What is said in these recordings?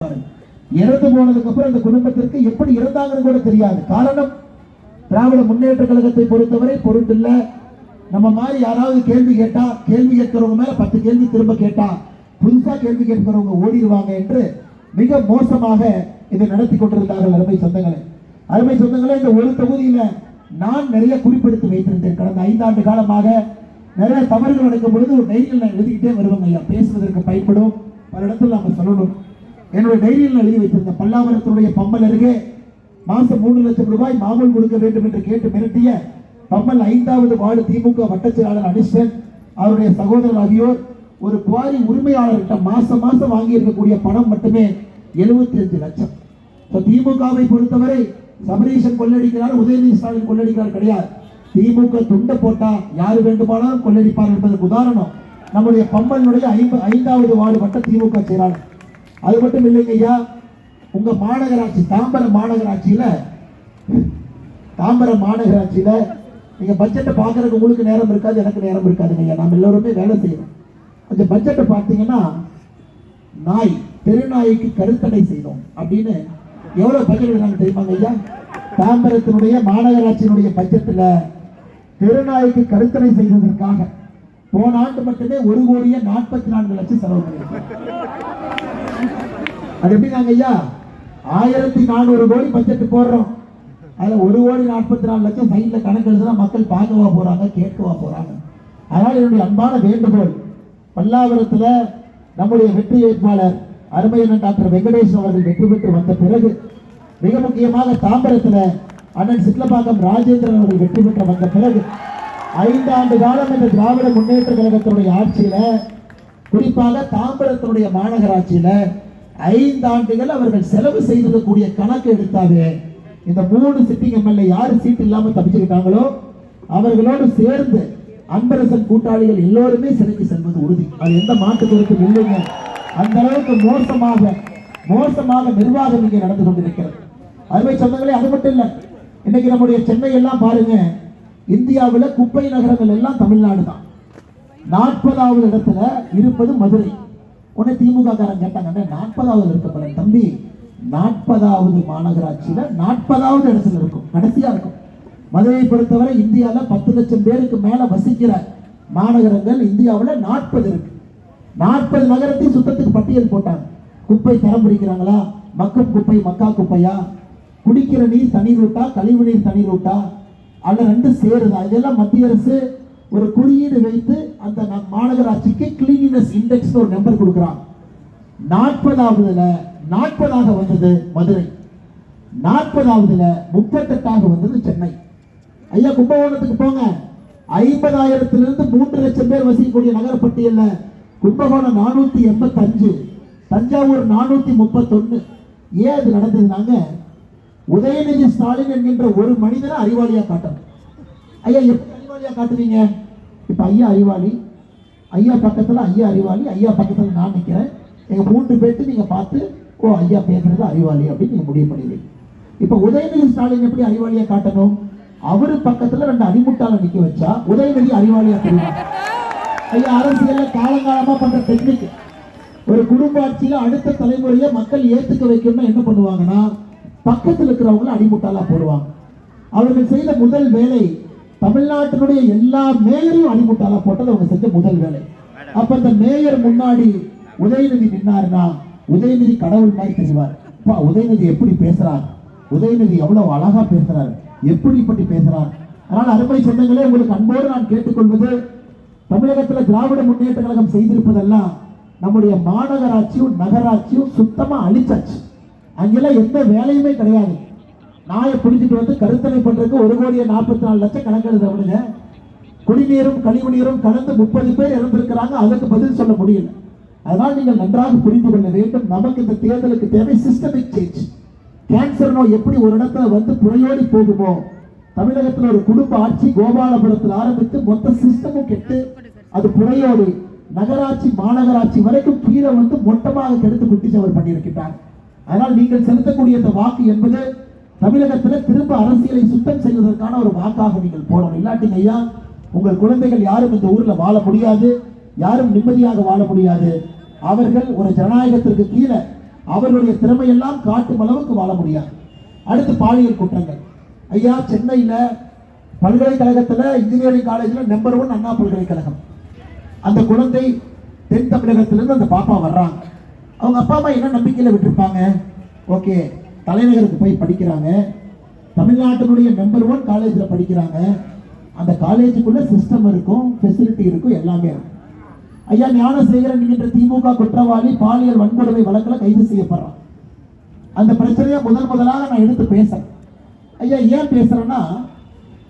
இறந்து போனதுக்கு அப்புறம் இந்த குடும்பத்திற்கு எப்படி இருந்தாங்கன்னு கூட தெரியாது. காரணம், திராவிட முன்னேற்ற கழகத்தை பொறுத்தவரை பொருட்டில்ல. நம்ம மாதிரி யாராவது கேள்வி கேட்டா, கேள்வி கேட்கிறவங்க மேல 10 கேள்வி திரும்ப கேட்டா புதுசா கேள்வி கேட்கிறவங்க ஓடிடுவாங்க என்று மிக மோசமாக இதை நடத்தி கொண்டிருந்தார்கள். அருமை சொந்தங்களே, இந்த ஒரு தொகுதியில நான் நிறைய குறிப்பெடுத்து வைத்திருந்தேன். கடந்த 5 ஆண்டு காலமாக நிறைய தவறுகள் நடக்கும் பொழுது ஒரு டைரியில் நான் எழுதிக்கிட்டே வருவேங்க. ஐயா, பேசுவதற்கு பயன்படும், பல இடத்துல நாம சொல்லணும். என்னுடைய டைரியில் எழுதி வைத்திருந்த பல்லாவரத்தினுடைய பம்மல் அருகே மாசம் 3 லட்சம் ரூபாய் மாமூல் கொடுக்க வேண்டும் என்று கேட்டு மிரட்டிய பம்மல் 5வது வார்டு திமுக வட்டச் செயலாளர் அனிஸ்டன் அவருடைய சகோதரர் ஆகியோர் ஒரு குவாரி உரிமையாளர்கிட்ட மாசம் வாங்கி இருக்கக்கூடிய பணம் மட்டுமே 75 லட்சம். திமுகவை பொறுத்தவரை சபரீஷன் கொள்ளடிக்கிறார், உதயநிதி ஸ்டாலின் கொள்ளடிக்கிறார் கிடையாது. திமுக துண்டை போட்டா யாரு வேண்டுமானாலும் கொள்ளடிப்பார் என்பதற்கு உதாரணம் நம்முடைய பம்மனுடைய 5வது வார்டு வட்ட திமுக செயலாளர். அது மட்டும் இல்லைங்க ஐயா, உங்க மாநகராட்சி தாம்பரம் மாநகராட்சியில நீங்க பட்ஜெட்டை பாக்குறதுக்கு உங்களுக்கு நேரம் இருக்காது, எனக்கு நேரம் இருக்காதுங்க ஐயா. நாம் எல்லாருமே வேலை செய்யணும். அந்த பட்ஜெட்டை பார்த்தீங்கன்னா, தெருநாய்க்கு கருத்தடை செய்தோம் அப்படின்னு எவ்வளவு பட்ஜெட் நாங்க தெரியுமாங்க ஐயா? தாம்பரத்தினுடைய மாநகராட்சியினுடைய பட்ஜெட்ல தெருநாய்க்கு கருத்தடை செய்வதற்காக போன ஆண்டு மட்டுமே 1,44,00,000 செலவு பண்ணியிருக்கோம். அது எப்படினாங்க ஐயா, 1400 கோடி பட்ஜெட் போடுறோம், அதுல 1,44,00,000 சைட்ல கணக்கு எழுதுனா மக்கள் பார்க்கவா போறாங்க, கேட்கவா போறாங்க? அதனால என்னுடைய அன்பான வேண்டுகோள், பல்லாவரத்துல நம்முடைய வெற்றி வேட்பாளர் அருமையண்ணன் டாக்டர் வெங்கடேஷ் அவர்கள் வெற்றி பெற்று வந்த பிறகு, மிக முக்கியமாக தாம்பரத்துல அண்ணன் சிட்லப்பாக்கம் ராஜேந்திரன் அவர்கள் வெற்றி பெற்று வந்த பிறகு 5 ஆண்டு காலம் இந்த திராவிட முன்னேற்ற கழகத்தினுடைய ஆட்சியில, குறிப்பாக தாம்பரத்தினுடைய மாநகராட்சியில 5 ஆண்டுகள் அவர்கள் செலவு செய்திருக்கக்கூடிய கணக்கு எடுத்தாவே இந்த 3 சிட்டிங் எம்எல்ஏ யாரு சீட் இல்லாம தப்பிச்சுக்கிட்டாங்களோ அவர்களோடு சேர்ந்து அன்பரசன் கூட்டாளிகள் எல்லோருமே சிறைக்கு செல்வது உறுதி. அது எந்த மாற்று கருத்தும் இல்லைங்க. அந்த அளவுக்கு மோசமாக நிர்வாகம் இங்கே நடந்து கொண்டிருக்கிறது. அருமை சொந்தங்களே, அது மட்டும் இல்ல, இன்னைக்கு நம்முடைய சென்னை எல்லாம் பாருங்க, இந்தியாவில் குப்பை நகரங்கள் எல்லாம் தமிழ்நாடு தான். 40வது இடத்துல இருப்பது மதுரை. உடனே திமுக காரன் கேட்டாங்க, 40வது இருக்கப்பட தம்பி, 40வது மாநகராட்சியில 40வது இடத்துல இருக்கும், கடைசியா இருக்கும். மதுரையை பொறுத்தவரை இந்தியாவில் 10 லட்சம் பேருக்கு மேல வசிக்கிற மாநகரங்கள் இந்தியாவில் 40 இருக்கு. 40 நகரத்தையும் சுத்தத்துக்கு பட்டியல் போட்டாங்க. குப்பை தரம் பிடிக்கிறாங்களா, மக்கும் குப்பை மக்கா குப்பையா, குடிக்கிற நீர் தனி ரூட்டா, கழிவு நீர் தனி ரூட்டா, அல்ல 2 சேருதா, இதெல்லாம் மத்திய அரசு ஒரு குறியீடு வைத்து அந்த மாநகராட்சிக்கு கிளீனினஸ் இண்டெக்ஸ் ஒரு நம்பர் கொடுக்கிறாங்க. 40வது வந்தது மதுரை, 40வதுல 38 வந்தது சென்னை. ஐயா, கும்பகோணத்துக்கு போங்க, 50,000 3 லட்சம் பேர் வசிக்கக்கூடிய நகரப்பட்டியல்ல கும்பகோணம் 485, தஞ்சாவூர் 431. ஏன் அது நடந்ததுனாங்க, உதயநிதி ஸ்டாலின் என்கின்ற ஒரு மனிதனை அறிவாளியா காட்டணும். ஐயா, எப்படி அறிவாளியா காட்டுவீங்க? இப்ப ஐயா அறிவாளி, ஐயா பக்கத்துல ஐயா அறிவாளி, ஐயா பக்கத்துல நான் நிக்கிறேன், எங்க 3 பேர்த்து நீங்க பார்த்து, ஓ ஐயா பேசுறது அறிவாளி அப்படின்னு நீங்க முடிவு பண்ணிடுவீங்க. இப்ப உதயநிதி ஸ்டாலின் எப்படி அறிவாளியா காட்டணும்? அவரு பக்கத்துல 2 அடிமுட்டால நிக்க வச்சா உதயநிதி அறிவாளியா தெரியும். ஐயா, அரசியல்ல காலங்காலமா பண்ற டெக்னிக். ஒரு குடும்ப ஆட்சியில அடுத்த தலைமுறையை மக்கள் ஏத்துக்க வைக்கணும்னா என்ன பண்ணுவாங்கன்னா, பக்கத்தில் இருக்கிறவங்களை அடிமுட்டாலா போடுவாங்க. அவர்கள் செய்த முதல் வேலை, தமிழ்நாட்டினுடைய எல்லா மேயரையும் அடிமுட்டாலா போட்டது அவங்க செஞ்ச முதல் வேலை. அப்ப இந்த மேயர் முன்னாடி உதயநிதி நின்னாருன்னா உதயநிதி கடவுள் மாதிரி தெரிவார். உதயநிதி எப்படி பேசுறார், உதயநிதி எவ்வளவு அழகா பேசுறார், எப்படிப்பட்டு பேசுறார். அதனால அருமை சொந்தங்களே, உங்களுக்கு அன்போடு நான் கேட்டுக்கொள்வது, தமிழகத்தில் திராவிட முன்னேற்ற கழகம் செய்திருப்பதெல்லாம் நம்முடைய மாநகராட்சியும் நகராட்சியும் சுத்தமா அழிச்சாச்சு. அங்கெல்லாம் எந்த வேலையுமே கிடையாது. நாயை பிடிச்சிட்டு வந்து கருத்தடை பண்றதுக்கு 1,44,00,000 கணக்கெடுத்தவனுங்க. குடிநீரும் கழிவு நீரும் கலந்து 30 பேர் இறந்திருக்கிறாங்க, அதுக்கு பதில் சொல்ல முடியல. அதனால் நீங்கள் நன்றாக புரிந்து கொள்ள வேண்டும், நமக்கு இந்த தேர்தலுக்கு தேவை சிஸ்டமிக் சேஞ்ச். கேன்சர் நோய் எப்படி ஒரு இடத்துல வந்து புறையோடி போகுமோ, தமிழகத்தில் ஒரு குடும்ப ஆட்சி கோபாலபுரத்தில் ஆரம்பித்து மொத்த சிஸ்டமும் கெட்டு அது புறையோடி நகராட்சி மாநகராட்சி வரைக்கும் கீழே வந்து மொத்தமாக கெடுத்து குட்டிச்சவர் பண்ணியிருக்கிறார். அதனால் நீங்கள் செலுத்தக்கூடிய இந்த வாக்கு என்பது தமிழகத்தில் திரும்ப அரசியலை சுத்தம் செய்வதற்கான ஒரு வாக்காக நீங்கள் போடணும். இல்லாட்டிங்க ஐயா, உங்கள் குழந்தைகள் யாரும் இந்த ஊர்ல வாழ முடியாது, யாரும் நிம்மதியாக வாழ முடியாது. அவர்கள் ஒரு ஜனநாயகத்திற்கு கீழே அவர்களுடைய திறமையெல்லாம் காட்டும் அளவுக்கு வாழ முடியாது. அடுத்து பாலியல் குற்றங்கள். ஐயா, சென்னையில பல்கலைக்கழகத்துல இன்ஜினியரிங் காலேஜ்ல நம்பர் 1 அண்ணா பல்கலைக்கழகம். அந்த குழந்தை தென் தமிழகத்திலிருந்து அந்த பாப்பா வர்றாங்க. அவங்க அப்பா அம்மா என்ன நம்பிக்கையில விட்டுருப்பாங்க? ஓகே, தலைநகருக்கு போய் படிக்கிறாங்க, தமிழ்நாட்டினுடைய நம்பர் 1 காலேஜில் படிக்கிறாங்க, அந்த காலேஜுக்குள்ள சிஸ்டம் இருக்கும், ஃபெசிலிட்டி இருக்கும், எல்லாமே இருக்கும். ஐயா, ஞானசேகரன் என்கின்ற திமுக குற்றவாளி பாலியல் வன்கொடுமை வழக்கில் கைது செய்யப்படுறான். அந்த பிரச்சனையை முதலாக நான் எடுத்து பேசுறேன். ஐயா, ஏன் பேசுறேன்னா,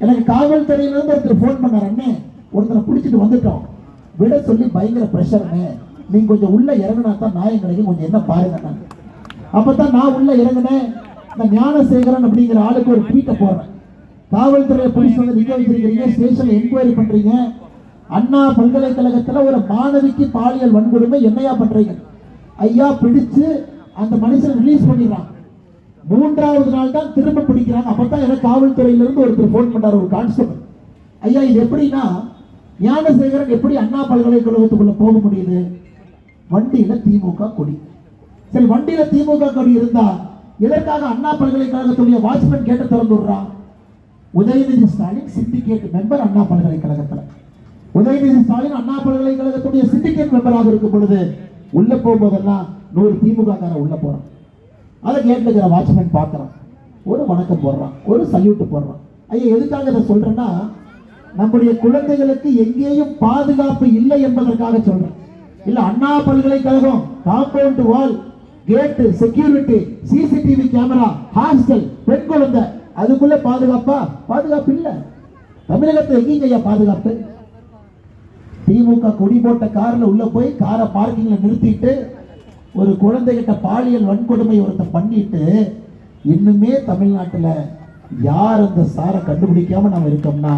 எனக்கு காவல்துறையிலிருந்து ஒருத்தர் ஃபோன் பண்ணார், அண்ணே ஒருத்தரை பிடிச்சிட்டு வந்துட்டோம், விட சொல்லி பயங்கர பிரஷர்னு, நீங்க கொஞ்சம் உள்ள இறங்கினா தான் நியாயம் கிடைக்கும், கொஞ்சம் என்ன பாருங்க. அப்பதான் நான் உள்ள இறங்கினேன். இந்த ஞானசேகரன் அப்படிங்கிற ஆளுக்கு ஒரு ட்வீட்டை போடுறேன். காவல்துறையை போலீஸ் வந்து நிக்க வச்சிருக்கிறீங்க, ஸ்டேஷன்ல என்கொயரி பண்றீங்க, அண்ணா பல்கலைக்கழகத்துல ஒரு மாணவிக்கு பாலியல் வன்கொடுமை என்னையா பண்றீங்க? ஐயா, பிடிச்சு அந்த மனுஷன் ரிலீஸ் பண்ணிடுறான். 3வது நாள் தான் திரும்ப பிடிக்கிறாங்க. அப்பதான் எனக்கு காவல்துறையிலிருந்து ஒருத்தர் போன் பண்ணார், ஒரு கான்ஸ்டபிள். ஐயா, இது எப்படின்னா, ஞானசேகரன் எப்படி அண்ணா பல்கலைக்கழகத்துக்குள்ள போக முடியுது? வண்டியில திமுக கொடி. சரி, வண்டியில திமுக கொடி இருந்தா எதற்காக அண்ணா பல்கலைக்கழகத்துடைய வாட்ச்மேன் கேட்ட திறந்து விடுறான்? உதயநிதி ஸ்டாலின் சிண்டிகேட் மெம்பர் அண்ணா பல்கலைக்கழகத்துல. உதயநிதி ஸ்டாலின் அண்ணா பல்கலைக்கழகத்துடைய சிண்டிகேட் மெம்பராக இருக்கும் பொழுது உள்ள போகும்போதெல்லாம் 100 திமுக காரன் உள்ள போறான். அதை கேட்ல இருக்கிற வாட்ச்மேன் பார்க்கறான், ஒரு வணக்கம் போடுறான், ஒரு சல்யூட் போடுறான். ஐயா, எதுக்காக இதை சொல்றேன்னா, நம்முடைய குழந்தைகளுக்கு எங்கேயும் பாதுகாப்பு இல்லை என்பதற்காக சொல்றேன். இல்ல, அண்ணா பல்கலைக்கழகம் compound wall, gate, security, CCTV camera, hostel, பெண் குழந்தை, அதுக்குள்ள பாதுகாப்பா? பாதுகாப்பு இல்ல. தமிழகத்தில் எங்கேங்க ஐயா பாதுகாப்பு? திமுக கொடி போட்ட கார்ல உள்ள போய் காரை பார்க்கிங்ல நிறுத்திட்டு ஒரு குழந்தைகிட்ட பாலியல் வன்கொடுமை ஒருத்தன் பண்ணிட்டு, இன்னுமே தமிழ்நாட்டில் யார் அந்த சாரை கண்டுபிடிக்காம நம்ம இருக்கோம்னா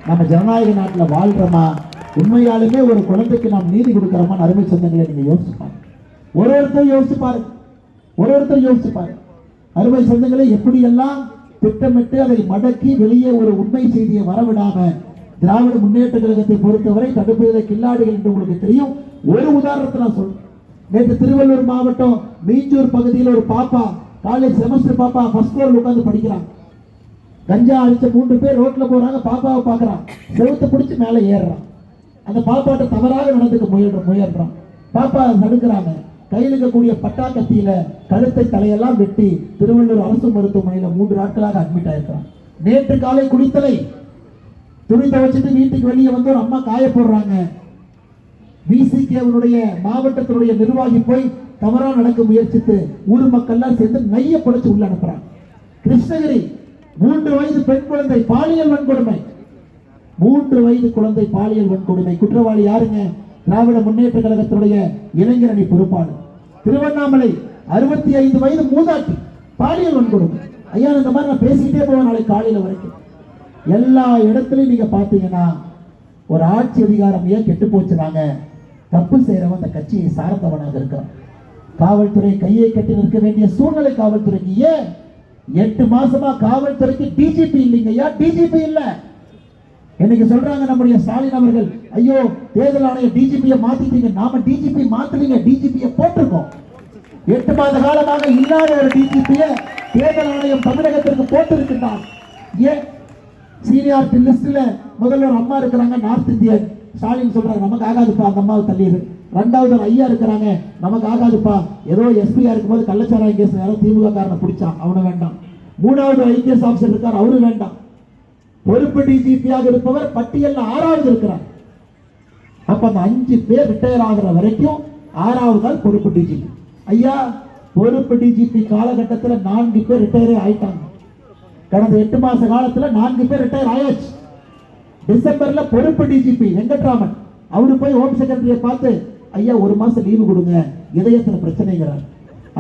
நம்ம ஜனநாயக நாட்டில் வாழ்றோமா? உண்மையாலுமே ஒரு குழந்தைக்கு நாம் நீதி கொடுக்கிறோமா? அருமை சொந்தங்களை நீங்க யோசிச்சு பாருங்க. ஒருத்தர் யோசிச்சு பாருங்க, ஒருத்தர் யோசிச்சு பாருங்க. அருமை சொந்தங்களை எப்படியெல்லாம் திட்டமிட்டு அதை மடக்கி வெளியே ஒரு உண்மை செய்தியை வரவிடாம திராவிட முன்னேற்ற கழகத்தை பொறுத்தவரை தடுப்பதிலே கில்லாடிகள் என்று உங்களுக்கு தெரியும். ஒரு உதாரணத்தை நான் சொல்றேன். நேற்று திருவள்ளூர் மாவட்டம் மீஞ்சூர் பகுதியில் ஒரு பாப்பா, காலேஜ் செமஸ்டர் பாப்பா, ஃபர்ஸ்ட் ஃப்ளோர்ல உட்கார்ந்து படிக்கிறான். கஞ்சா அடிச்ச 3 பேர் ரோட்ல போறாங்க, பாப்பாவை பார்க்கறான், செவுத்தை பிடிச்சு மேலே ஏறுறான். அந்த பாப்பாட்ட தவறாக நடந்துக்க முயல்றான். பாப்பா தடுக்கிறாங்க. கையில் இருக்கக்கூடிய பட்டா கத்தியில கழுத்தை தலையெல்லாம் வெட்டி திருவள்ளூர் அரசு மருத்துவமனையில் 3 நாட்களாக அட்மிட் ஆயிருக்கிறான். நேற்று காலை குடித்தலை துணி துவைச்சிட்டு வீட்டுக்கு வெளியே வந்து ஒரு அம்மா காய போடுறாங்க. விசிகேவனுடைய மாவட்டத்தினுடைய நிர்வாகி போய் தவறா நடக்க முயற்சித்து ஊர் மக்கள்லாம் சேர்ந்து நைய புடைச்சு உள்ள அனுப்புறாங்க. கிருஷ்ணகிரி 3 வயது பெண் குழந்தை பாலியல் வன்கொடுமை. 3 வயது குழந்தை பாலியல் வன்கொடுமை. குற்றவாளி யாருங்க? திராவிட முன்னேற்ற கழகத்தினுடைய இளைஞரணி பொறுப்பாளர். திருவண்ணாமலை 65 வயது மூதாட்டி பாலியல் வன்கொடுமை. ஐயா, இந்த மாதிரி நான் பேசிக்கிட்டே போவேன் நாளை காலையில வரைக்கும். எல்லா இடத்துலையும் நீங்க பாத்தீங்கன்னா ஒரு ஆட்சி அதிகாரம் ஏன் கெட்டு போச்சுனாங்க, தப்பு செய்யறவன் அந்த கட்சியை சார்ந்தவனாக இருக்கிறான். காவல்துறை கையை கட்டி நிற்க வேண்டிய சூழ்நிலை காவல்துறைக்கு. ஏன் 8 மாசமா காவல்துறைக்கு டிஜிபி இல்லைங்க ஐயா, டிஜிபி இல்ல. இன்னைக்கு சொல்றாங்க நம்முடைய ஸ்டாலின் அவர்கள், ஐயோ தேர்தல் ஆணைய டிஜிபியை மாத்திட்டீங்க. நாம டிஜிபி மாத்தலீங்க, டிஜிபியை போட்டிருக்கோம். 8 மாத காலமாக இல்லாத ஒரு டிஜிபியை தேர்தல் ஆணையம் தமிழகத்திற்கு போட்டிருக்கின்றார். ஏன்? சீனியாரிட்டி லிஸ்ட்ல முதல்ல ஒரு அம்மா இருக்கிறாங்க, நார்த் இந்தியன். ஸ்டாலின் சொல்றாங்க, நமக்கு ஆகாதுப்பா, அந்த அம்மாவை தள்ளிடு. 2வது ஒரு ஐயா இருக்கிறாங்க, நமக்கு ஆகாதுப்பா, ஏதோ எஸ்பியா இருக்கும்போது கள்ளச்சாராய கேஸ் யாரோ திமுக காரனை பிடிச்சான், அவனை வேண்டாம். 3வது ஐபிஎஸ் ஆஃபீஸர் இருக்கார், அவரு வேண்டாம். பொறுப்பு டிஜிபியாக இருப்பவர் பட்டியல் 6வது இருக்கிறார். அப்ப அந்த 5 பேர் ரிட்டையர் ஆகிற வரைக்கும் 6வது நாள் பொறுப்பு டிஜிபி. ஐயா, பொறுப்பு டிஜிபி காலகட்டத்தில் 4 பேர் ரிட்டையரே ஆயிட்டாங்க. கடந்த 8 மாச காலத்துல 4 பேர் ரிட்டையர் ஆயாச்சு. டிசம்பர்ல பொறுப்பு டிஜிபி வெங்கட்ராமன் அவரு போய் ஹோம் செக்ரட்டரியை பார்த்து, ஐயா 1 மாசம் லீவு கொடுங்க, இதயத்துல பிரச்சனைங்கிறார்.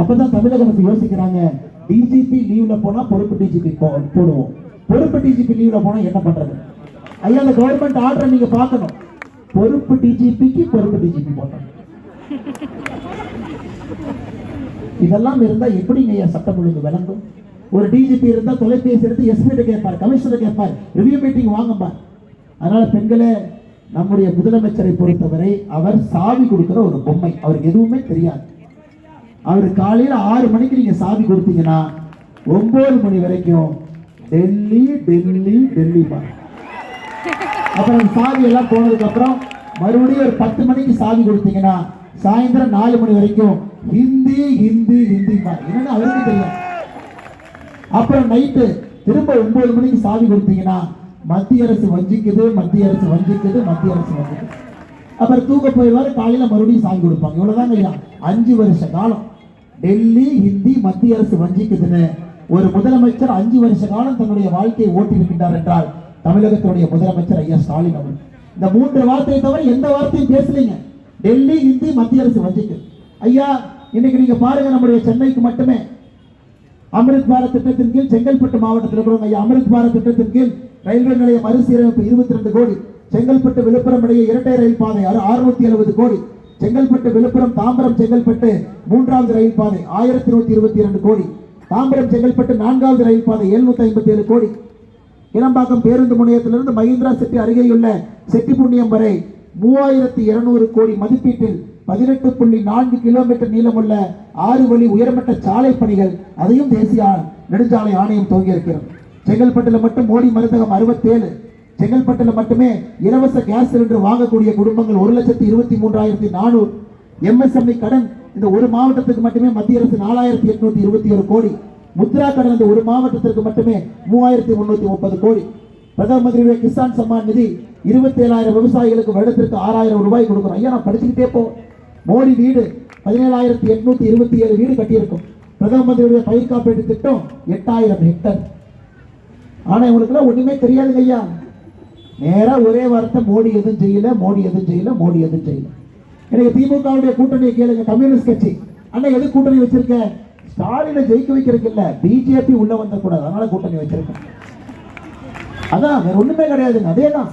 அப்பதான் தமிழக அரசு யோசிக்கிறாங்க, டிஜிபி லீவ்ல போனா பொறுப்பு டிஜிபி போடுவோம், பொறுப்பு டிஜிபி லீவ்ல போனா என்ன பண்றது? ஐயா, அந்த கவர்மெண்ட் ஆர்டர் நீங்க பார்க்கணும். பொறுப்பு டிஜிபிக்கு பொறுப்பு டிஜிபி போட்டாங்க. இதெல்லாம் இருந்தா எப்படிங்க ஐயா சட்டம் ஒழுங்கு விளங்கும்? ஒரு டிஜிபி இருந்தா தொலைபேசி எடுத்து எஸ்பி கேட்பார், கமிஷனர் கேட்பார், ரிவ்யூ மீட்டிங் வாங்கப்பார். அதனால பெண்களே, நம்முடைய முதலமைச்சரை பொறுத்தவரை அவர் சாவி கொடுக்கிற ஒரு பொம்மை, அவருக்கு எதுவுமே தெரியாது. அவர் காலையில 6 மணிக்கு நீங்க சாவி கொடுத்தீங்கன்னா 9 மணி வரைக்கும் டெல்லி டெல்லி டெல்லி பா. அப்புறம் சாவி எல்லாம் போனதுக்கு அப்புறம் மறுபடியும் ஒரு 10 மணிக்கு சாவி கொடுத்தீங்கன்னா சாயந்தரம் 4 மணி வரைக்கும் ஹிந்தி ஹிந்தி ஹிந்தி பா. என்னன்னு அவருக்கு தெரியும். அப்புறம் நைட்டு திரும்ப 9 மணிக்கு சாவி கொடுத்தீங்கன்னா மத்திய அரசு வஞ்சிக்குது, மத்திய அரசு வஞ்சிக்குது, மத்திய அரசு வஞ்சிக்குது. அப்புறம் தூக்க போயிடுவாரு, காலையில மறுபடியும் சாவி கொடுப்பாங்க. இவ்வளவுதாங்க ஐயா. 5 வருஷ காலம் டெல்லி ஹிந்தி மத்திய அரசு வஞ்சிக்குதுன்னு ஒரு முதலமைச்சர் 5 வருஷ காலம் தன்னுடைய வாழ்க்கையை ஓட்டி இருக்கின்றார் என்றால் தமிழகத்தினுடைய முதலமைச்சர் ஐயா ஸ்டாலின் அவர்கள். இந்த 3 வார்த்தையை தவிர எந்த வார்த்தையும் பேசலீங்க. டெல்லி ஹிந்தி மத்திய அரசு வஞ்சிக்குது. ஐயா இன்னைக்கு நீங்க பாருங்க, நம்முடைய சென்னைக்கு மட்டுமே அமிர்த் பாரத் திட்டத்தின் கீழ் செங்கல்பட்டு மாவட்டத்தில் இருக்கிறவங்க ஐயா, அமிர்த் பாரத் திட்டத்தின் கீழ் ரயில்வே நிலைய மறுசீரமைப்பு 22 கோடி, செங்கல்பட்டு விழுப்புரம் இடையே இரட்டை ரயில் பாதை 670 கோடி, செங்கல்பட்டு விழுப்புரம் தாம்பரம் செங்கல்பட்டு 3வது ரயில் பாதை 1122 கோடி, தாம்பரம் செங்கல்பட்டு 4வது ரயில் பாதை 757 கோடி, இளம்பாக்கம் பேருந்து முனையத்திலிருந்து மஹிந்திரா சிட்டி அருகேயுள்ள செட்டிப்புண்ணியம் வரை 3200 கோடி மதிப்பீட்டில் 18.4 கிலோமீட்டர் நீளமுள்ள 6 வழி உயர்மட்ட சாலை பணிகள், அதையும் தேசிய நெடுஞ்சாலை ஆணையம் துவங்கி இருக்கிறது. செங்கல்பட்டில் மட்டும் மோடி மருந்தகம் 67, செங்கல்பட்டில் மட்டுமே இலவச கேஸ் சிலிண்டர் வாங்கக்கூடிய குடும்பங்கள் 1,23,400, MSME கடன் இந்த ஒரு மாவட்டத்துக்கு மட்டுமே மத்திய அரசு 4,821 கோடி, முத்ரா கடன் இந்த ஒரு மாவட்டத்திற்கு மட்டுமே 3,330 கோடி, பிரதம மந்திரியுடைய கிசான் சம்மான் நிதி 27,000 விவசாயிகளுக்கு வருடத்திற்கு 6,000 ரூபாய் கொடுக்குறோம். ஐயா நான் படிச்சுக்கிட்டே போ. மோடி வீடு 17,827 வீடு கட்டியிருக்கும். பிரதம மந்திரியுடைய பயிர் காப்பீட்டு திட்டம் 8,000 ஹெக்டர். ஆனா இவங்களுக்குலாம் ஒண்ணுமே தெரியாதுங்க ஐயா. நேரா ஒரே வார்த்தை, மோடி எதுவும் செய்யல, மோடி எதுவும் செய்யல, மோடி எதுவும் செய்யல. எனக்கு திமுகவுடைய கூட்டணியை கேளுங்க. கம்யூனிஸ்ட் கட்சி அண்ணா எது கூட்டணி வச்சிருக்க? ஸ்டாலினை ஜெயிக்க வைக்கிறதுக்கு இல்ல, பிஜேபி உள்ள வந்த கூடாது, அதனால கூட்டணி வச்சிருக்கேன். அதான் வேற ஒண்ணுமே கிடையாதுங்க. அதேதான்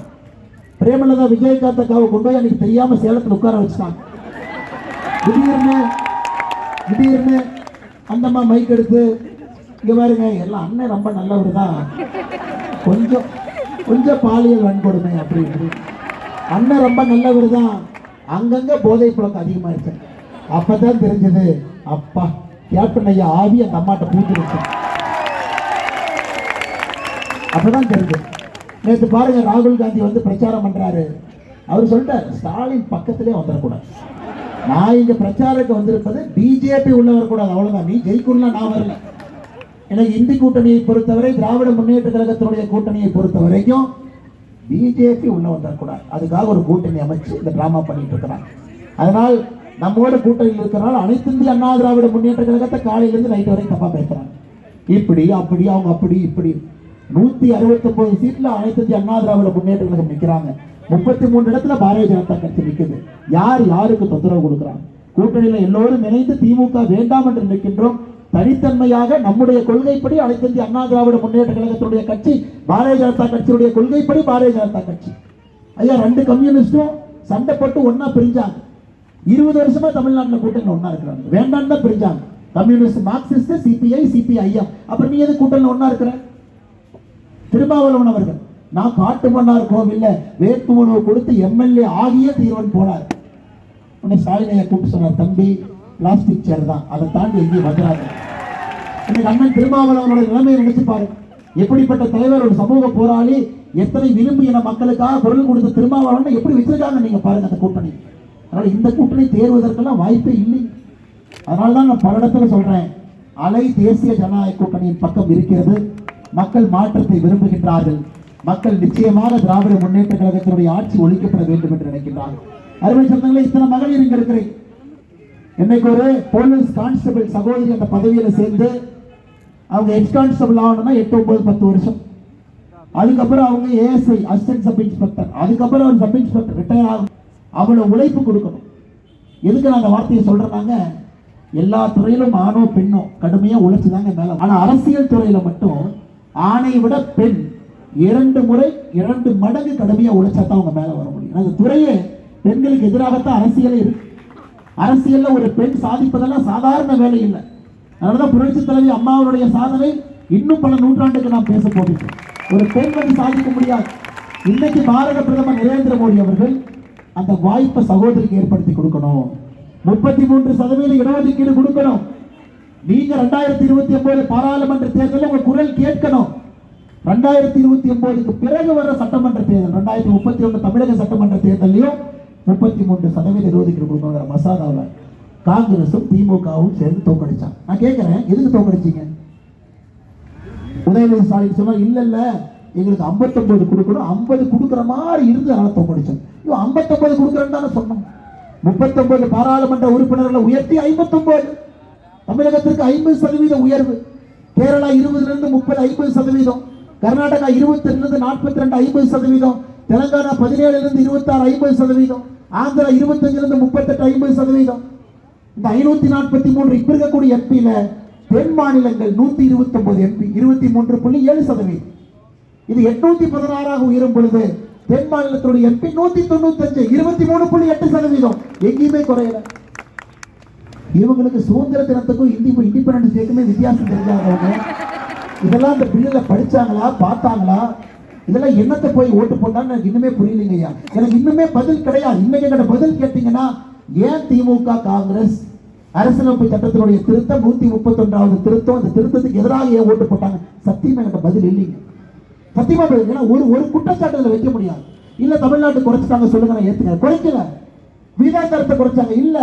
பிரேமலதா விஜயகாந்த் அக்காவை கொண்டு போய் அன்னைக்கு தெரியாம சேலத்தில் உட்கார வச்சுட்டாங்க. திடீர்னு அந்தம்மா மைக் எடுத்து இங்க பாருங்க எல்லாம் அண்ணன் ரொம்ப நல்லவர் தான், கொஞ்சம் பாலியல் வன்கொடுமை அப்படின்னு, அண்ணன் ரொம்ப நல்லவர் தான், அங்கங்க போதை பழக்கம் அதிகமாயிருச்சு. அப்பதான் தெரிஞ்சது, அப்பா கேப்டன் ஐயா ஆவி அந்த அம்மாட்ட பூத்துருச்சு. அப்பதான் தெரிஞ்சது. நேற்று பாருங்க ராகுல் காந்தி வந்து பிரச்சாரம் பண்றாரு. அவர் சொல்லிட்டார் ஸ்டாலின் பக்கத்திலே வந்துடக்கூடாது, நான் இங்க பிரச்சாரத்துக்கு வந்திருப்பது பிஜேபி உள்ள வரக்கூடாது, அவ்வளவுதான், நீ ஜெயிக்கணும்னா நான் வரல. எனக்கு இந்தி கூட்டணியை பொறுத்தவரை, திராவிட முன்னேற்ற கழகத்தினுடைய கூட்டணியை பொறுத்த வரைக்கும் பிஜேபி உள்ள வந்துடக்கூடாது, அதுக்காக ஒரு கூட்டணி அமைச்சு இந்த டிராமா பண்ணிட்டு இருக்கிறாங்க. அதனால் நம்மோட கூட்டணியில் இருக்கிறனால அனைத்து இந்திய அண்ணா திராவிட முன்னேற்ற கழகத்தை காலையிலிருந்து நைட் வரைக்கும் தப்பா பேசுறாங்க. இப்படி அப்படி அவங்க அப்படி இப்படி 169 சீட்ல அனைத்து இந்திய அண்ணா திராவிட முன்னேற்ற கழகம் நிற்கிறாங்க. 33 இடத்துல பாரதிய ஜனதா கட்சி நிற்குது. யார் யாருக்கு தொந்தரவு கொடுக்குறாங்க? கூட்டணியில எல்லோரும் இணைந்து திமுக வேண்டாம் என்று நிற்கின்றோம். தனித்தன்மையாக நம்முடைய கொள்கைப்படி அனைத்து இந்திய அண்ணா திராவிட முன்னேற்ற கழகத்தினுடைய கட்சி, பாரதிய ஜனதா கட்சியுடைய கொள்கைப்படி பாரதிய ஜனதா கட்சி. ஐயா 2 கம்யூனிஸ்டும் சண்டை போட்டு ஒன்னா பிரிஞ்சாங்க. 20 வருஷமா தமிழ்நாட்டில் கூட்டணியில் ஒன்னா இருக்கிறாங்க. வேண்டாம் தான் பிரிஞ்சாங்க. Communist, Marxist, CPI, CPIM. அப்புறம் நீ எது கூட்டணியில் ஒன்னா இருக்கிற? திருமாவளவன் அவர்கள் நான் காட்டுமன்னார் கோவில்ல வேட்புமனு கொடுத்து எம்எல்ஏ ஆகிய தீர்வன் போனார். உன்னை ஸ்டாலினைய கூப்பிட்டு சொன்னார், தம்பி பிளாஸ்டிக் சேர் தான், அதை தாண்டி எங்கேயும் வந்துடாது. இன்னைக்கு அண்ணன் திருமாவளவனோட நிலைமையை நினைச்சு பாருங்க. எப்படிப்பட்ட தலைவர், ஒரு சமூக போராளி, எத்தனை விரும்பின மக்களுக்காக குரல் கொடுத்த திருமாவளவன் எப்படி வச்சிருக்காங்க நீங்க பாருங்க அந்த கூட்டணி. அதனால இந்த கூட்டணி தேர்வதற்கெல்லாம் வாய்ப்பே இல்லை. அதனாலதான் நான் பல இடத்துல சொல்றேன், அலை தேசிய ஜனநாயக கூட்டணியின் பக்கம் இருக்கிறது. மக்கள் மாற்றத்தை விரும்புகின்றார்கள். மக்கள் நிச்சயமாக திராவிட முன்னேற்ற கழகத்தினுடைய ஆட்சி ஒழிக்கப்பட வேண்டும் என்று நினைக்கின்றார்கள். அருமை சொந்தங்களே, இத்தனை மகளிர் இங்க இருக்கிறேன். இன்னைக்கு ஒரு போலீஸ் கான்ஸ்டபிள் சகோதரி அந்த பதவியில சேர்ந்து அவங்க ஹெட் கான்ஸ்டபிள் ஆகணும்னா 8, 9, 10 வருஷம். அதுக்கப்புறம் அவங்க ஏஎஸ்ஐ அசிஸ்டன்ட் சப் இன்ஸ்பெக்டர், அதுக்கப்புறம் ஒரு சப் இன்ஸ்பெக்டர் ரிட்டையர் ஆகும். அவ்வளவு உழைப்பு கொடுக்கணும். எதுக்கு நான் அந்த வார்த்தையை சொல்றேன்னாங்க, எல்லா துறையிலும் ஆணோ பெண்ணோ கடுமையா உழைச்சுதாங்க மேல. ஆனா அரசியல் துறையில மட்டும் ஆணை விட பெண் 2 மடங்கு கடுமையா உழைச்சா தான் அவங்க மேல வர முடியும். அந்த துறையே பெண்களுக்கு எதிராகத்தான் அரசியலே இருக்கு. அரசியல்ல ஒரு பெண் சாதிப்பதெல்லாம் சாதாரண வேலை இல்லை. அதனாலதான் புரட்சி தலைவி அம்மாவுடைய சாதனை இன்னும் பல நூற்றாண்டுக்கு நாம் பேச போகிறோம். ஒரு பெண் வந்து சாதிக்க முடியாது. இன்னைக்கு பாரத பிரதமர் நரேந்திர மோடி அவர்கள் அந்த வாய்ப்பை சகோதரிக்கு ஏற்படுத்தி கொடுக்கணும். 33% இடஒதுக்கீடு கொடுக்கணும். நீங்க 2029 பாராளுமன்ற தேர்தலில் உங்க குரல் கேட்கணும். 2029க்கு பிறகு வர சட்டமன்ற தேர்தல் 2031 தமிழக சட்டமன்ற தேர்தலையும் 33% இடஒதுக்கீடு கொடுக்கணுங்கிற மசோதாவை காங்கிரசும் திமுகவும் சேர்ந்து தோக்கடிச்சாங்க. நான் கேட்கிறேன், எதுக்கு தோக்கடிச்சீங்க? உதயநிதி ஸ்டாலின் சொன்னார், இல்ல எங்களுக்கு 59 கொடுக்கணும், 50 கொடுக்குற மாதிரி இருந்து அதனால தோக்கடிச்சோம். 59 கொடுக்குறேன்னு தானே சொன்னோம். 39 பாராளுமன்ற உறுப்பினர்களை உயர்த்தி 59. தமிழகத்திற்கு 50% உயர்வு. கேரளா 20 30 50%, கர்நாடகா 22 42 50%, தெலங்கானா 17 26 50%, ஆந்திரா 25 38 50%. இந்த 543 இப்ப இருக்கக்கூடிய எம்பியில தென் மாநிலங்கள் 129 எம்பி 23.7%. இது 816 உயரும் பொழுது தென் மாநிலத்துடைய எம்பி 195 23.8%. எங்கேயுமே குறையல. இவங்களுக்கு சுதந்திர தினத்துக்கும் இண்டிபெண்டன்ஸ் டேக்குமே வித்தியாசம் தெரிஞ்சாதவங்க இதெல்லாம் இந்த பில்லுல படிச்சாங்களா, பார்த்தாங்களா? இதெல்லாம் என்னத்தை போய் ஓட்டு போட்டான்னு எனக்கு இன்னுமே புரியலைங்கய்யா. எனக்கு இன்னுமே பதில் கிடையாது. இன்னைக்கு என்கிட்ட பதில் கேட்டீங்கன்னா, ஏன் திமுக காங்கிரஸ் அரசியலமைப்பு சட்டத்தினுடைய திருத்தம் 131வது திருத்தம், அந்த திருத்தத்துக்கு எதிராக ஏன் ஓட்டு போட்டாங்க? சத்தியமா என்கிட்ட பதில் இல்லைங்க. சத்தியமா பதில். ஏன்னா ஒரு குற்றச்சாட்டுல வைக்க முடியாது. இல்ல தமிழ்நாட்டு குறைச்சிட்டாங்க சொல்லுங்க, நான் ஏத்துக்கிறேன். குறைக்கல. விகிதாச்சாரத்தை குறைச்சாங்க இல்ல,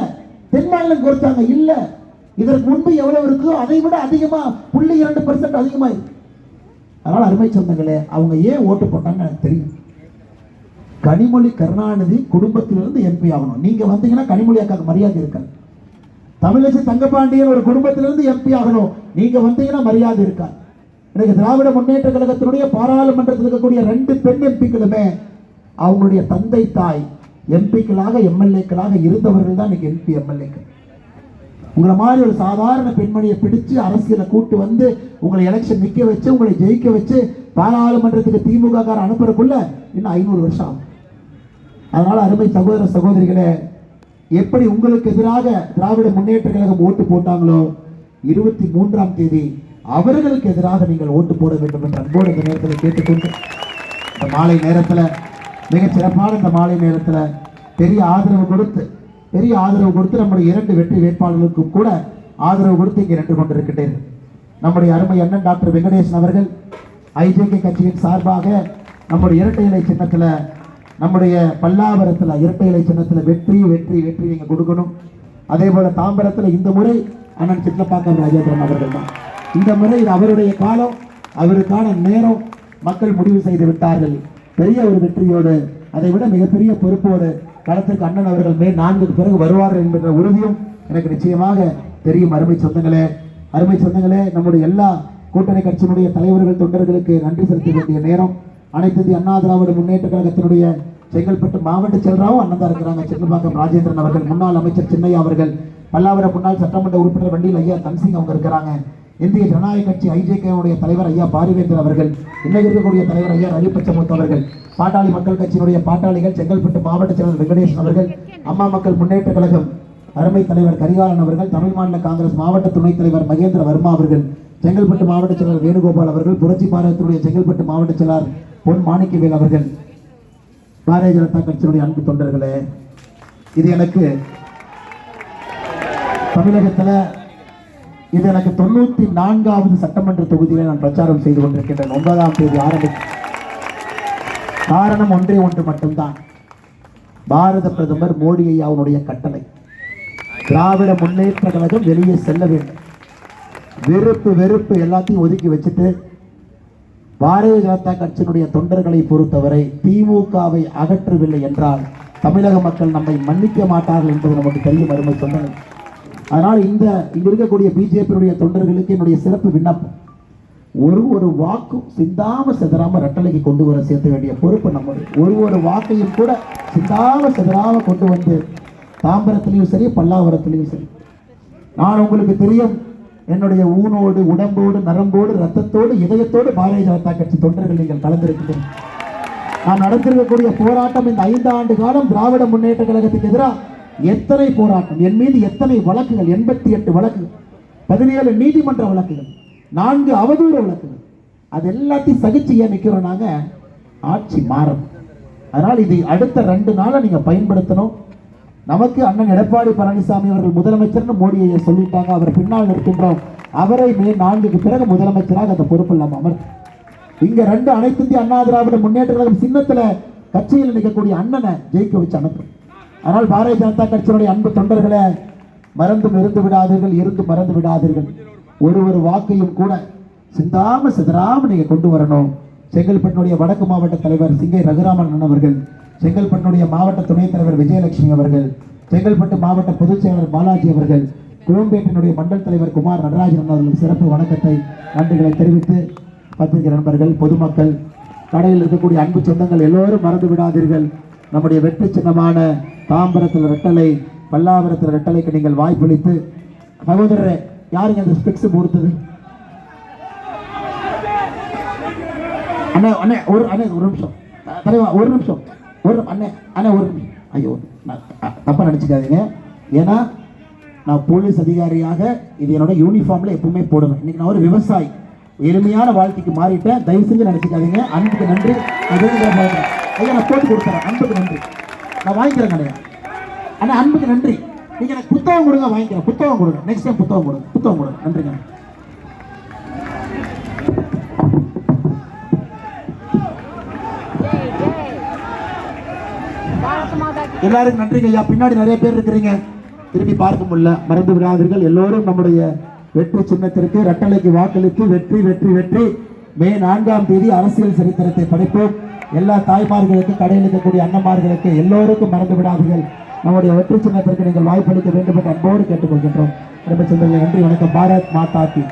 தென் மாநிலம் குறைச்சாங்க இல்ல. இதற்கு முன்பு எவ்வளவு இருக்கோ அதை விட அதிகமா 0.2% அதிகமா இருக்கு. அதனால அருமை சொந்தங்களே, அவங்க ஏன் ஓட்டு போட்டாங்கன்னு எனக்கு தெரியும். கனிமொழி கருணாநிதி குடும்பத்திலிருந்து எம்பி ஆகணும். நீங்க வந்தீங்கன்னா கனிமொழி அக்காக்கு மரியாதை இருக்காது. தமிழிசை தங்கபாண்டியன் ஒரு குடும்பத்திலிருந்து எம்பி ஆகணும். நீங்க வந்தீங்கன்னா மரியாதை இருக்காது. இன்னைக்கு திராவிட முன்னேற்ற கழகத்தினுடைய பாராளுமன்றத்தில் இருக்கக்கூடிய 2 பெண் எம்பிக்களுமே அவங்களுடைய தந்தை தாய் எம்பிக்களாக எம்எல்ஏக்களாக இருந்தவர்கள் தான் இன்னைக்கு எம்பி எம்எல்ஏக்கள். உங்களை மாதிரி ஒரு சாதாரண பெண்மணியை பிடிச்சு அரசியலை கூட்டு வந்து உங்களை எலெக்ஷன் நிக்க வச்சு உங்களை ஜெயிக்க வச்சு பாராளுமன்றத்துக்கு திமுக கார அனுப்புறதுக்குள்ள இன்னும் 500 வருஷம் ஆகும். அதனால அருமை சகோதர சகோதரிகளே, எப்படி உங்களுக்கு எதிராக திராவிட முன்னேற்ற கழகம் ஓட்டு போட்டாங்களோ 23ஆம் தேதி அவர்களுக்கு எதிராக நீங்கள் ஓட்டு போட வேண்டும் என்ற அன்போடு இந்த நேரத்தில் கேட்டுக்கொண்டு, இந்த மாலை நேரத்தில் மிகச் சிறப்பான இந்த மாலை நேரத்தில் பெரிய ஆதரவு கொடுத்து நம்முடைய 2 வெற்றி வேட்பாளர்களுக்கும் கூட ஆதரவு கொடுத்து இங்கே நின்று கொண்டிருக்கின்றேன். நம்முடைய அருமை அண்ணன் டாக்டர் வெங்கடேசன் அவர்கள் ஐஜேகே கட்சியின் சார்பாக நம்முடைய இரட்டை இலை சின்னத்தில், நம்முடைய பல்லாவரத்தில் இரட்டை இலை சின்னத்தில் வெற்றி வெற்றி வெற்றி நீங்க கொடுக்கணும். அதே போல தாம்பரத்தில் இந்த முறை அண்ணன் சின்னப்பாக்கம் ராஜேந்திரன் அவர்கள் தான். இந்த முறை இது அவருடைய காலம், அவருக்கான நேரம் மக்கள் முடிவு செய்து விட்டார்கள். பெரிய ஒரு வெற்றியோடு, அதை விட மிகப்பெரிய பொறுப்போடு களத்திற்கு அண்ணன் அவர்கள் மே 4க்கு பிறகு வருவார்கள் என்கிற உறுதியும் எனக்கு நிச்சயமாக தெரியும். அருமை சொந்தங்களே, நம்முடைய எல்லா கூட்டணி கட்சியினுடைய தலைவர்கள் தொண்டர்களுக்கு நன்றி செலுத்த வேண்டிய நேரம். அனைத்து இந்திய அண்ணா திராவிட முன்னேற்ற கழகத்தினுடைய செங்கல்பட்டு மாவட்ட செயலராகவும் அண்ணன் தான் இருக்கிறாங்க. சின்னப்பாக்கம் ராஜேந்திரன் அவர்கள், முன்னாள் அமைச்சர் சின்னையா அவர்கள், பல்லாவரம் முன்னாள் சட்டமன்ற உறுப்பினர் வண்டியில் ஐயா தன்சிங் அவங்க இருக்கிறாங்க. இந்திய ஜனநாயக கட்சி ஐஜேகேவுடைய தலைவர் ஐயா பாரிவேந்தர் அவர்கள், இன்னைக்கு இருக்கக்கூடிய தலைவர் ஐயா ரவிபச்சமுத்து அவர்கள், பாட்டாளி மக்கள் கட்சியினுடைய பாட்டாளிகள் செங்கல்பட்டு மாவட்ட செயலர் வெங்கடேசன் அவர்கள், அம்மா மக்கள் முன்னேற்ற கழகம் அருமை தலைவர் கரிகாலன் அவர்கள், தமிழ் மாநில காங்கிரஸ் மாவட்ட துணைத் தலைவர் மகேந்திர வர்மா அவர்கள், செங்கல்பட்டு மாவட்ட செயலர் வேணுகோபால் அவர்கள், புரட்சி பாரதத்தினுடைய செங்கல்பட்டு மாவட்ட செயலர் பொன் மாணிக்கவேல் அவர்கள், பாரதிய ஜனதா கட்சியினுடைய அன்பு தொண்டர்களே, இது எனக்கு தமிழகத்தில் இது எனக்கு 94வது சட்டமன்ற தொகுதியில் நான் பிரச்சாரம் செய்து கொண்டிருக்கின்றேன். 9ஆம் தேதி ஆரம்பிக்கும். காரணம் ஒன்று மட்டும்தான், பாரத பிரதமர் மோடி ஐயாவுடைய கட்டளை. திராவிட முன்னேற்ற கழகம் வெளியே செல்ல வேண்டும். வெறுப்பு எல்லாத்தையும் ஒதுக்கி வச்சுட்டு பாரதிய ஜனதா கட்சியினுடைய தொண்டர்களை பொறுத்தவரை திமுகவை அகற்றவில்லை என்றால் தமிழக மக்கள் நம்மை மன்னிக்க மாட்டார்கள் என்பது நமக்கு தெரியும். அருமை சொந்தங்கள், அதனால் இங்க இருக்கக்கூடிய பிஜேபியுடைய தொண்டர்களுக்கு என்னுடைய சிறப்பு விண்ணப்பம், ஒரு வாக்கும் சிந்தாம சிதறாம ரெட்டலைக்கு கொண்டு வர சேர்த்த வேண்டிய பொறுப்பு நம்முடைய. ஒரு வாக்கையும் கூட சிந்தாம சிதறாம கொண்டு வந்து தாம்பரத்திலையும் சரி பல்லாவரத்திலையும் சரி. நான் உங்களுக்கு தெரியும், என்னுடைய ஊனோடு உடம்போடு நரம்போடு ரத்தத்தோடு இதயத்தோடு பாரதிய ஜனதா கட்சி தொண்டர்கள் நீங்கள் கலந்திருக்கிறீர்கள். நான் நடத்திருக்கக்கூடிய போராட்டம் இந்த 5 ஆண்டு காலம் திராவிட முன்னேற்ற கழகத்துக்கு எதிராக எத்தனை போராட்டம், என் மீது எத்தனை வழக்குகள், 88 வழக்குகள், 17 நீதிமன்ற வழக்குகள், 4 அவதூறு வழக்குகள், அது எல்லாத்தையும் சகிச்சு ஏன் நிற்கிறோம்? நாங்க ஆட்சி மாறும். அதனால் இது அடுத்த 2 நாளை நீங்க பயன்படுத்தணும். நமக்கு அண்ணன் எடப்பாடி பழனிசாமி அவர்கள் முதலமைச்சர்னு மோடியை சொல்லிட்டாங்க, அவர் பின்னால் நிற்கின்றோம். அவரை மே 4க்கு பிறகு முதலமைச்சராக அந்த பொறுப்பில் நம்ம அமர். இங்க 2 அனைத்து இந்திய அண்ணா திராவிட முன்னேற்ற கழகம் சின்னத்துல கட்சியில் நிற்கக்கூடிய அண்ணனை ஜெயிக்க வச்சு அனுப்பு. ஆனால் பாரதிய ஜனதா கட்சியினுடைய அன்பு தொண்டர்களை மறந்தும் இருந்து விடாதீர்கள், இருந்து மறந்து விடாதீர்கள். ஒரு வாக்கையும் கூட சிந்தாம சிதறாம நீங்க கொண்டு வரணும். செங்கல்பட்டுடைய வடக்கு மாவட்ட தலைவர் சிங்கை ரகுராமன் அவர்கள், செங்கல்பட்டுடைய மாவட்ட துணைத் தலைவர் விஜயலட்சுமி அவர்கள், செங்கல்பட்டு மாவட்ட பொதுச் செயலாளர் பாலாஜி அவர்கள், குளம்பேட்டினுடைய மண்டல் தலைவர் குமார் நடராஜன் அவர்களுக்கு சிறப்பு வணக்கத்தை நன்றிகளை தெரிவித்து, பத்திரிகை நண்பர்கள், பொதுமக்கள், கடையில் இருக்கக்கூடிய அன்பு சொந்தங்கள் எல்லோரும் மறந்து விடாதீர்கள். நம்முடைய வெற்றி சின்னமான தாம்பரத்தில் ரெட்டலை, பல்லாவரத்தில் ரெட்டலைக்கு நீங்கள் வாய்ப்பளித்து, சகோதரரை யாருங்க அந்த ஸ்பெக்ஸ் பொறுத்தது? அண்ணே அண்ணே ஒரு நிமிஷம் தலைவா, ஒரு நிமிஷம், அண்ணே ஒரு நிமிஷம். ஐயோ தப்பா நினைச்சுக்காதீங்க. ஏன்னா நான் போலீஸ் அதிகாரியாக இது என்னோட யூனிஃபார்ம்ல எப்பவுமே போடுவேன். இன்னைக்கு நான் ஒரு விவசாயி, எளிமையான வாழ்க்கைக்கு மாறிட்டேன். தயவு செஞ்சு நினைச்சுக்காதீங்க. அன்புக்கு நன்றி. ஐயா நான் போட்டு கொடுத்துறேன். அன்புக்கு நன்றி. நான் வாங்கிக்கிறேன் அண்ணா. அண்ணா அன்புக்கு நன்றி. நீங்க எனக்கு புத்தகம் கொடுங்க, வாங்கிக்கிறேன். புத்தகம் கொடுங்க, நெக்ஸ்ட் டைம் புத்தகம் கொடுங்க. நன்றிங்க. எல்லாருக்கும் நன்றிங்க ஐயா. பின்னாடி நிறைய பேர் இருக்கிறீங்க, திரும்பி பார்க்க முடியல, மறந்து விடாதீர்கள். எல்லோரும் நம்முடைய வெற்றி சின்னத்திற்கு ரெட்டலைக்கு வாக்களித்து வெற்றி வெற்றி வெற்றி மே 4ஆம் தேதி அரசியல் சரித்திரத்தை படைப்போம். எல்லா தாய்மார்களுக்கு, கடையில் இருக்கக்கூடிய அண்ணமார்களுக்கு எல்லோருக்கும் மறந்து விடாதீர்கள். நம்முடைய வெற்றி சின்னத்திற்கு நீங்கள் வாய்ப்பளிக்க வேண்டும் என்று அன்போடு கேட்டுக்கொள்கின்றோம். நன்றி, வணக்கம். பாரத் மாதா கி.